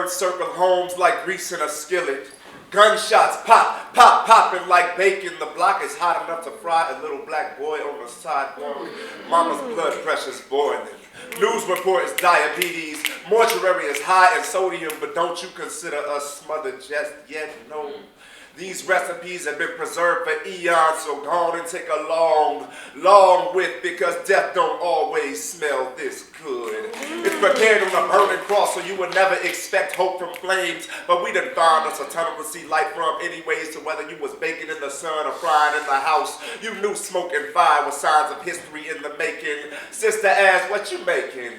birds circle homes like grease in a skillet. Gunshots pop, pop, popping like bacon. The block is hot enough to fry a little black boy on the sidewalk. Mama's blood pressure's boiling. News report is diabetes. Mortuary is high in sodium, but don't you consider us smothered just yet? No. These recipes have been preserved for eons, so go on and take a long, long whiff, because death don't always smell this good. It's prepared on a burning cross, so you would never expect hope from flames, but we done found us a tunnel to see light from anyways, so whether you was baking in the sun or frying in the house, you knew smoke and fire were signs of history in the making. Sister asked, what you making?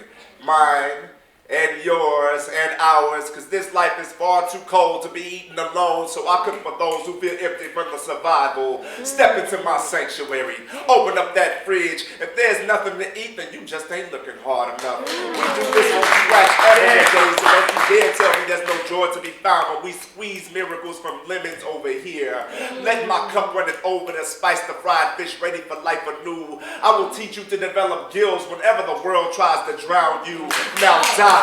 Mine. And yours and ours, because this life is far too cold to be eaten alone, so I cook for those who feel empty from the survival. Step into my sanctuary, open up that fridge. If there's nothing to eat, then you just ain't looking hard enough. We do this on scratch every day, so don't you dare tell me there's no joy to be found when we squeeze miracles from lemons over here. Let my cup run it over to spice the fried fish ready for life anew. I will teach you to develop gills whenever the world tries to drown you. Now die.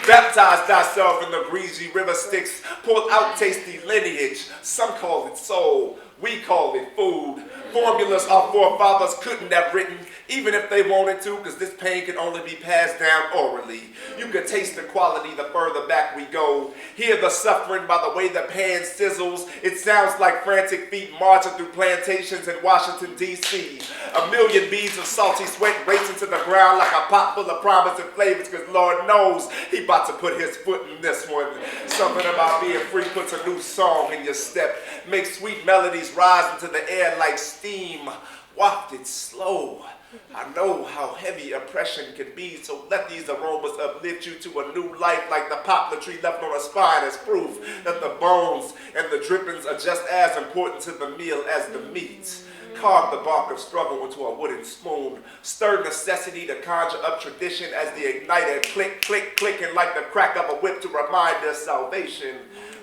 Baptize thyself in the greasy river Styx. Pull out tasty lineage. Some call it soul, we call it food. Formulas our forefathers couldn't have written, even if they wanted to, because this pain can only be passed down orally. You can taste the quality the further back we go. Hear the suffering by the way the pan sizzles. It sounds like frantic feet marching through plantations in Washington, D.C. A million beads of salty sweat racing to the ground like a pot full of promise and flavors, because Lord knows he about to put his foot in this one. Something about being free puts a new song in your step, makes sweet melodies rise into the air like steam, wafted slow. I know how heavy oppression can be, so let these aromas uplift you to a new life like the poplar tree left on a spine as proof that the bones and the drippings are just as important to the meal as the meat. Carve the bark of struggle into a wooden spoon. Stir necessity to conjure up tradition as the igniter click, click, clicking like the crack of a whip to remind us salvation.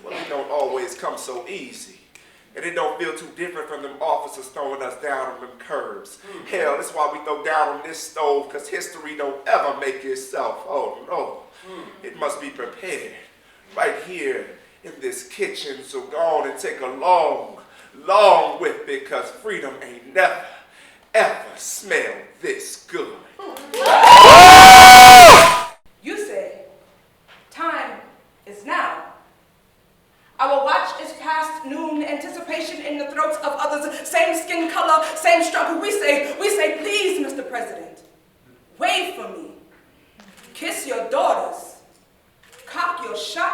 Well, it don't always come so easy. And it don't feel too different from them officers throwing us down on them curbs. Hell, that's why we throw down on this stove, because history don't ever make itself. Oh no, it must be prepared right here in this kitchen. So go on and take a long, long whiff, because freedom ain't never, ever smelled this good. You say, time is now. Our watch is past noon, anticipation in the throats of others, same skin color, same struggle. We say, please, Mr. President, wave for me, kiss your daughters, cock your shot